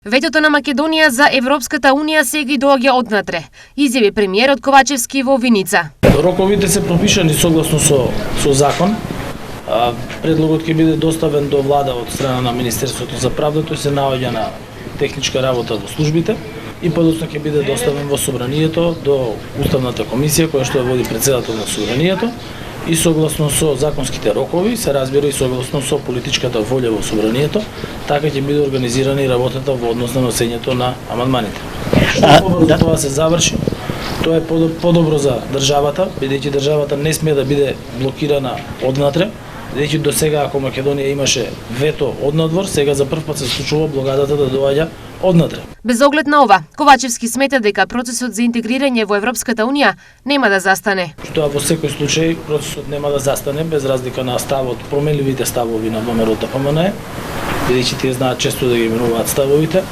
Ветото на Македонија за Европската Унија сега доаѓа однатре, изјави премиерот Ковачевски во Виница. Роковите се пропишани согласно со закон. Предлогот ќе биде доставен до влада од страна на Министерството за правда, тој се наоѓа на техничка работа во службите и подоцна ќе биде доставен во собранието до Уставната комисија која што ја води председател на собранието и согласно со законските рокови, се разбира и согласно со политичката волја во собранието, така ќе биде организирана и работата во однос на носењето на амандманите. Што побрзо тоа се заврши, тоа е подобро за државата, бидејќи државата не смее да биде блокирана однатре, бидејќи до сега ако Македонија имаше вето однадвор, сега за прв пат се случува блокадата да доаѓа однатре. Без оглед на ова, Ковачевски смета дека процесот за интегрирање во Европската Унија нема да застане. Тоа во секој случај процесот нема да застане без разлика на ставот, променливите ставови на ВМРО-ДПМНЕ, бидејќи тие знаат често да ги менуваат ставовите.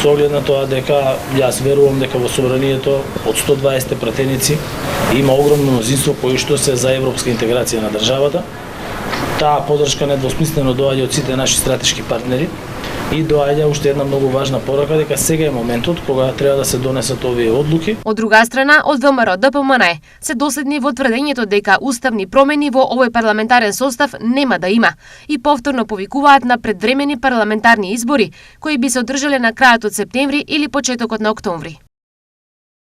Со оглед на тоа дека јас верувам дека во собранието од 120 пратеници има огромно мнозинство кои што се за европска интеграција на државата. Таа поддршка недвосмислено доаѓа од сите наши стратешки партнери и доаѓа уште една многу важна порака дека сега е моментот кога треба да се донесат овие одлуки. Од друга страна, од ВМРО-ДПМНЕ се доследни во тврдењето дека уставни промени во овој парламентарен состав нема да има и повторно повикуваат на предвремени парламентарни избори кои би се одржале на крајот од септември или почетокот на октомври.